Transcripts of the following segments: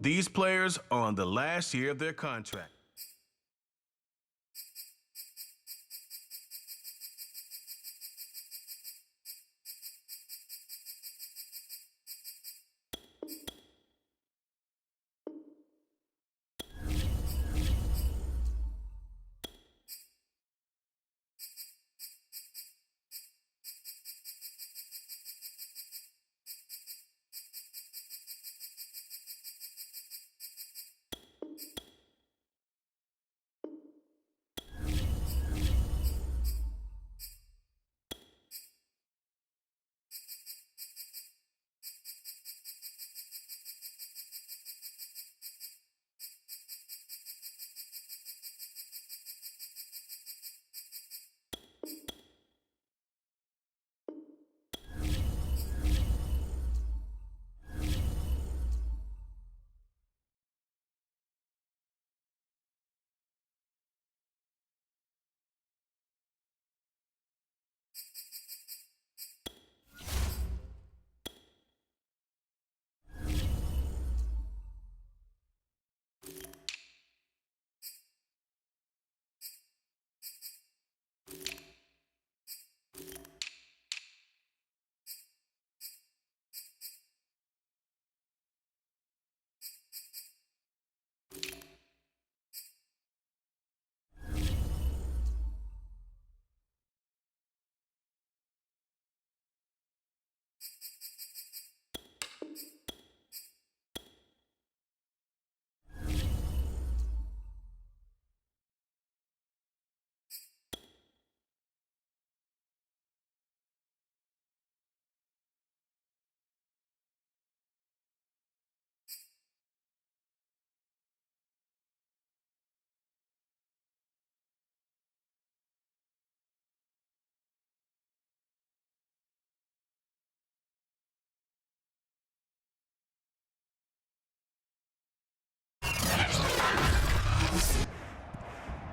These players are on the last year of their contract.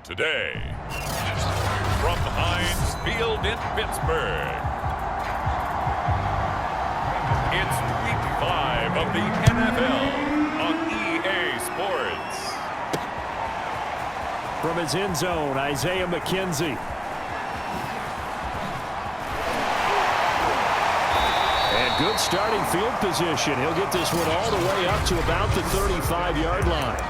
Today, from Heinz Field in Pittsburgh, it's Week 5 of the NFL on EA Sports. From his end zone, Isaiah McKenzie. And good starting field position. He'll get this one all the way up to about the 35-yard line.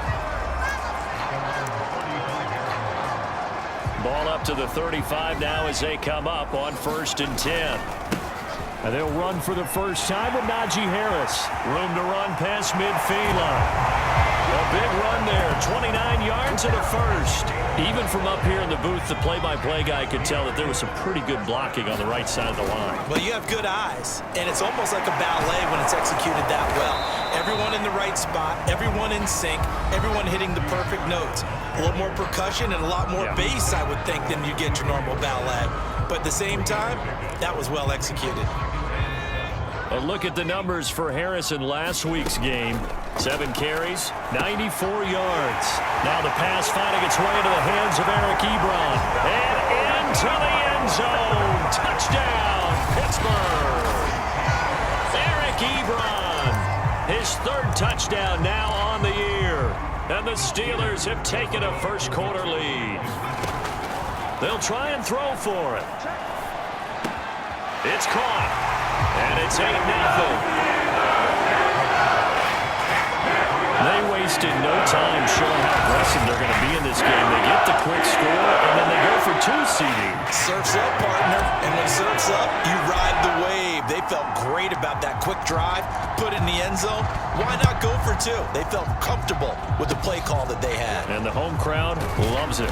Ball up to the 35 now as they come up on 1st and 10. And they'll run for the first time with Najee Harris. Room to run past midfield line. A big run there, 29 yards and a first. Even from up here in the booth, the play-by-play guy could tell that there was some pretty good blocking on the right side of the line. Well, you have good eyes, and it's almost like a ballet when it's executed that well. Everyone in the right spot, everyone in sync, everyone hitting the perfect notes. A little more percussion and a lot more bass, I would think, than you get your normal ballet. But at the same time, that was well executed. A look at the numbers for Harris in last week's game. 7 carries, 94 yards. Now the pass finding its way into the hands of Eric Ebron. And into the end zone. Touchdown, Pittsburgh. Eric Ebron. His 3rd touchdown now on the year. And the Steelers have taken a first quarter lead. They'll try and throw for it. It's caught. And it's 8-0. They wasted no time showing how aggressive they're going to be in this game. They get the quick score, and then they go for 2 seeding. Surf's up, partner. And when surf's up, you ride the wave. They felt great about that quick drive, put it in the end zone. Why not go for 2? They felt comfortable with the play call that they had. And the home crowd loves it.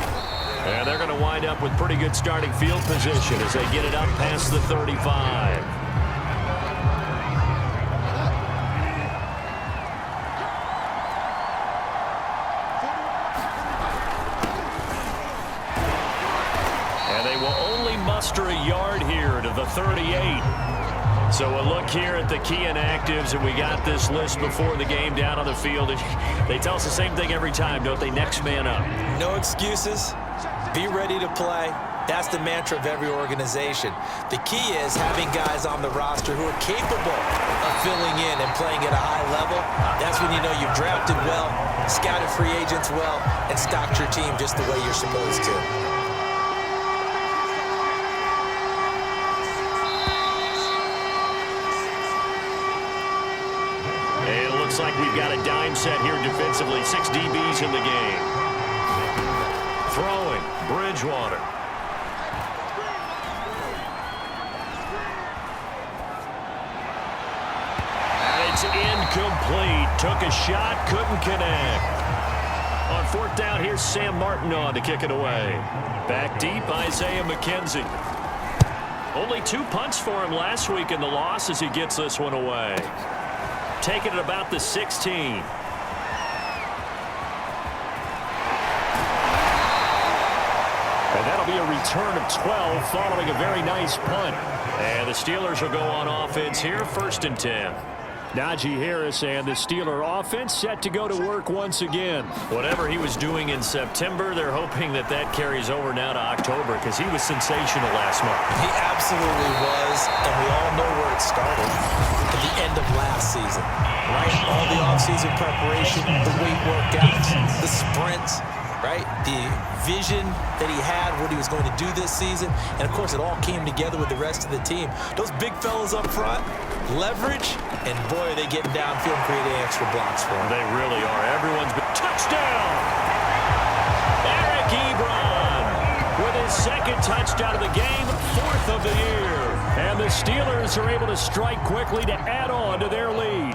And they're going to wind up with pretty good starting field position as they get it up past the 35. Muster a yard here to the 38. So a look here at the key inactives, and we got this list before the game down on the field. They tell us the same thing every time, don't they? Next man up. No excuses. Be ready to play. That's the mantra of every organization. The key is having guys on the roster who are capable of filling in and playing at a high level. That's when you know you've drafted well, scouted free agents well, and stocked your team just the way you're supposed to. And it looks like we've got a dime set here defensively. 6 DBs in the game. Throwing, Bridgewater. And it's incomplete. Took a shot, couldn't connect. On 4th down, here's Sam Martin on to kick it away. Back deep, Isaiah McKenzie. Only 2 punts for him last week in the loss as he gets this one away. Taking it about the 16. And that'll be a return of 12 following a very nice punt. And the Steelers will go on offense here, 1st and 10. Najee Harris and the Steeler offense set to go to work once again. Whatever he was doing in September, they're hoping that that carries over now to October because he was sensational last month. He absolutely was, and we all know where it started. At the end of last season, right? All the offseason preparation, the weight workouts, the sprints, right? The vision that he had, what he was going to do this season. And, of course, it all came together with the rest of the team. Those big fellas up front, leverage, and, boy, are they getting downfield and creating extra blocks for him. They really are. Everyone's been... Touchdown! Eric Ebron with his 2nd touchdown of the game, 4th of the year. And the Steelers are able to strike quickly to add on to their lead.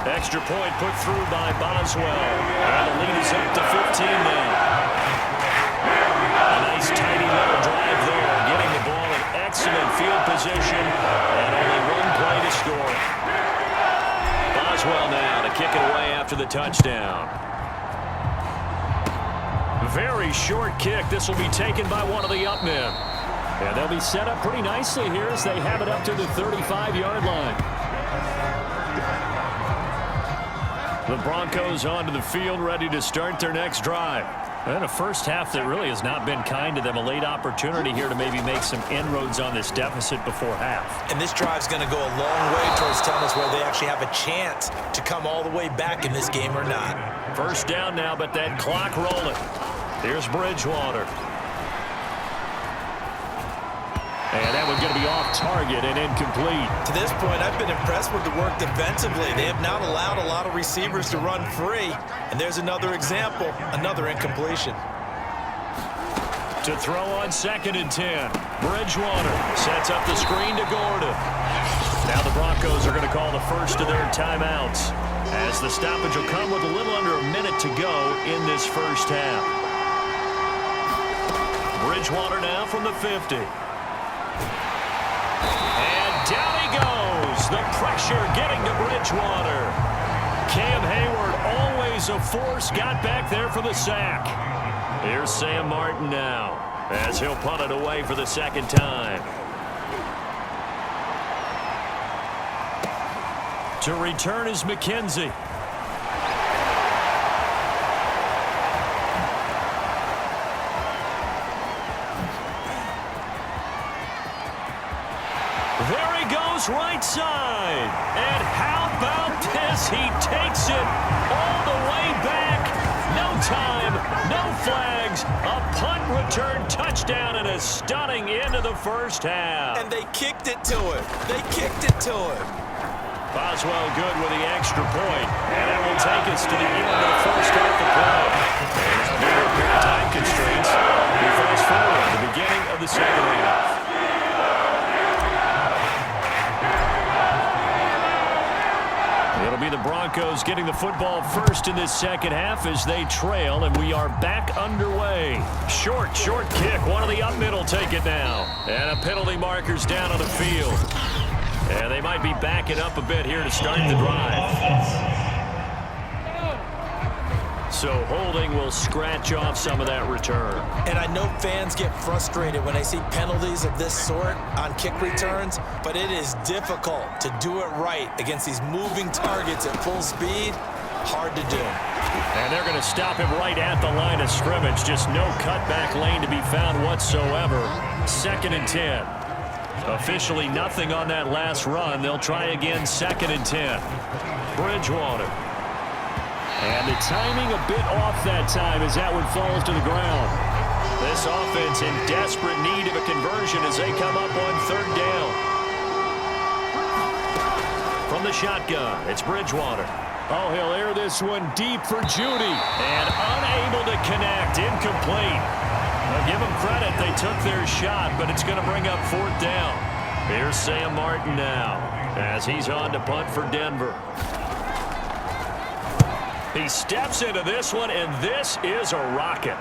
Extra point put through by Boswell. And the lead is up to 15 now. A nice tidy little drive there, getting the ball in excellent field position, and only 1 play to score. Boswell now to kick it away after the touchdown. Very short kick. This will be taken by one of the up men. And they'll be set up pretty nicely here as they have it up to the 35-yard line. The Broncos onto the field, ready to start their next drive. And a first half that really has not been kind to them. A late opportunity here to maybe make some inroads on this deficit before half. And this drive's going to go a long way towards telling us whether they actually have a chance to come all the way back in this game or not. 1st down now, but that clock rolling. Here's Bridgewater. And that one's going to be off target and incomplete. To this point, I've been impressed with the work defensively. They have not allowed a lot of receivers to run free. And there's another example, another incompletion. To throw on 2nd and 10. Bridgewater sets up the screen to Gordon. Now the Broncos are going to call the first of their timeouts, as the stoppage will come with a little under a minute to go in this first half. Bridgewater now from the 50. And down he goes. The pressure getting to Bridgewater. Cam Hayward, always a force, got back there for the sack. Here's Sam Martin now, as he'll punt it away for the 2nd time. To return is McKenzie. There he goes, right side. And how about this? He takes it all the way back. No time, no flags. A punt return touchdown and a stunning end of the first half. And they kicked it to him. They kicked it to him. Boswell good with the extra point. And that will take us to the end of the first half of play. And now due to time constraints, we fast forward to the beginning of the 2nd half. It'll be the Broncos getting the football first in this 2nd half as they trail, and we are back underway. Short kick. One of the up middle take it now. And a penalty marker's down on the field. And they might be backing up a bit here to start the drive. So holding will scratch off some of that return. And I know fans get frustrated when they see penalties of this sort on kick returns, but it is difficult to do it right against these moving targets at full speed. Hard to do. And they're going to stop him right at the line of scrimmage. Just no cutback lane to be found whatsoever. 2nd and 10. Officially nothing on that last run. They'll try again 2nd and 10. Bridgewater. And the timing a bit off that time as that one falls to the ground. This offense in desperate need of a conversion as they come up on 3rd down. From the shotgun, it's Bridgewater. Oh, he'll air this one deep for Judy. And unable to connect. Incomplete. Now, give them credit. They took their shot, but it's going to bring up 4th down. Here's Sam Martin now as he's on to punt for Denver. He steps into this one, and this is a rocket.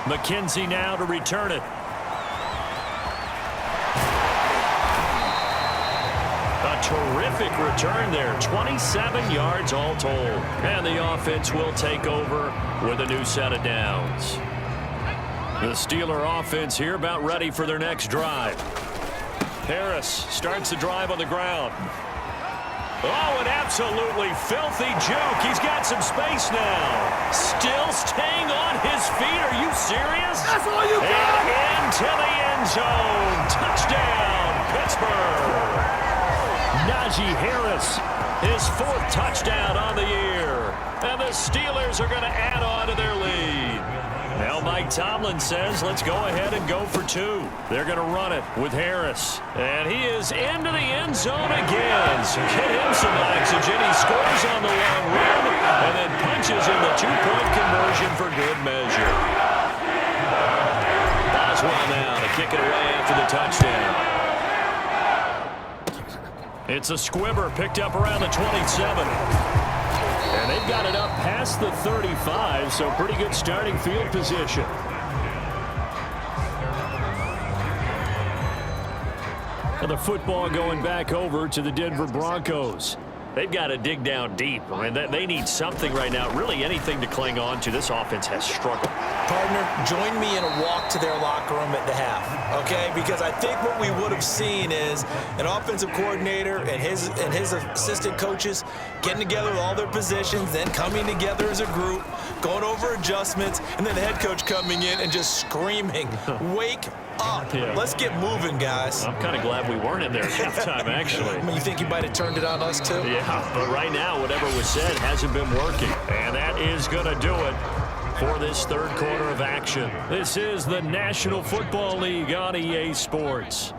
McKenzie now to return it. A terrific return there. 27 yards all told. And the offense will take over with a new set of downs. The Steeler offense here about ready for their next drive. Harris starts the drive on the ground. Oh, an absolutely filthy juke. He's got some space now. Still staying on his feet. Are you serious? That's all you got. And into the end zone. Touchdown, Pittsburgh. Najee Harris, his 4th touchdown on the year. And the Steelers are going to add on to their lead. Now Mike Tomlin says, let's go ahead and go for 2. They're going to run it with Harris. And he is into the end zone again. So get him some oxygen. He scores on the long run and then punches in the 2-point conversion for good measure. Boswell now to kick it away after the touchdown. It's a squibber picked up around the 27. And they've got it up past the 35, so pretty good starting field position. And the football going back over to the Denver Broncos. They've got to dig down deep. I mean, they need something right now, really anything to cling on to. This offense has struggled. Partner, join me in a walk to their locker room at the half, okay? Because I think what we would have seen is an offensive coordinator and his assistant coaches getting together with all their positions, then coming together as a group, going over adjustments, and then the head coach coming in and just screaming, wake up. Yeah. Let's get moving, guys. I'm kind of glad we weren't in there at halftime, actually. I mean, you think you might have turned it on us, too? Yeah, but right now, whatever was said hasn't been working. And that is going to do it for this 3rd quarter of action. This is the National Football League on EA Sports.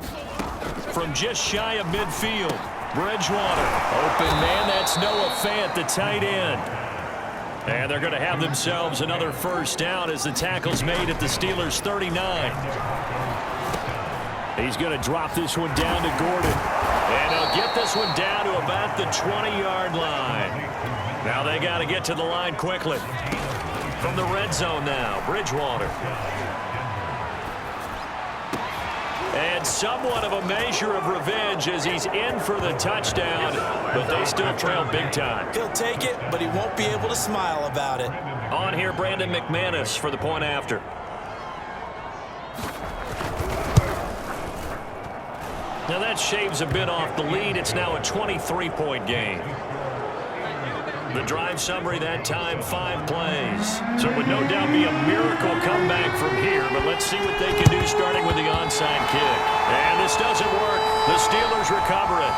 From just shy of midfield, Bridgewater. Open man, that's Noah Fant, the tight end. And they're going to have themselves another 1st down as the tackle's made at the Steelers' 39. He's going to drop this one down to Gordon. And he'll get this one down to about the 20-yard line. Now they got to get to the line quickly. From the red zone now, Bridgewater. And somewhat of a measure of revenge as he's in for the touchdown, but they still trail big time. He'll take it, but he won't be able to smile about it. On here, Brandon McManus for the point after. Now that shaves a bit off the lead. It's now a 23-point game. The drive summary that time, 5 plays. So it would no doubt be a miracle comeback from here, but let's see what they can do starting with the onside kick. And this doesn't work. The Steelers recover it.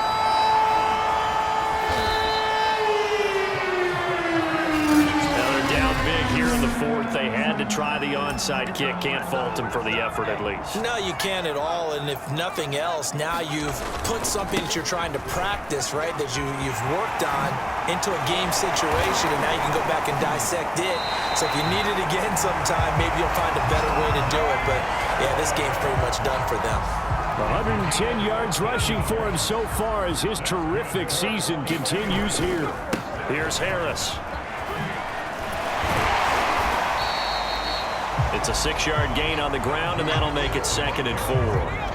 Now they're down big here in the 4th. They had to try the onside kick. Can't fault them for the effort at least. No, you can't at all, and if nothing else, now you've put something that you're trying to practice, right, that you've worked on into a game situation, and now you can go back and dissect it. So if you need it again sometime, maybe you'll find a better way to do it. But, yeah, this game's pretty much done for them. 110 yards rushing for him so far as his terrific season continues here. Here's Harris. It's a 6-yard gain on the ground, and that'll make it 2nd and 4.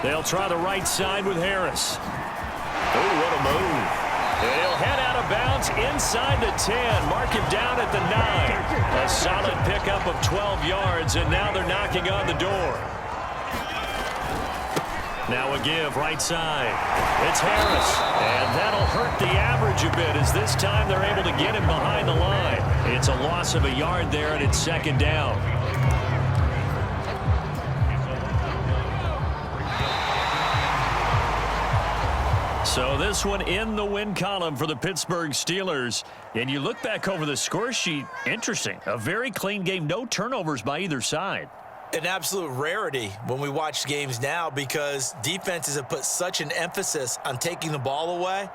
They'll try the right side with Harris. Oh, what a move. And he'll head out of bounds inside the 10. Mark him down at the 9. A solid pickup of 12 yards, and now they're knocking on the door. Now a give right side. It's Harris. And that'll hurt the average a bit as this time they're able to get him behind the line. It's a loss of a yard there, and it's second down. So this one in the win column for the Pittsburgh Steelers. And you look back over the score sheet, interesting. A very clean game, no turnovers by either side. An absolute rarity when we watch games now because defenses have put such an emphasis on taking the ball away.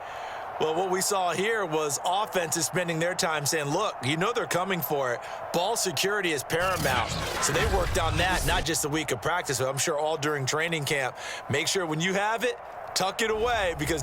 Well, what we saw here was offenses spending their time saying, look, you know they're coming for it. Ball security is paramount. So they worked on that, not just a week of practice, but I'm sure all during training camp. Make sure when you have it, tuck it away because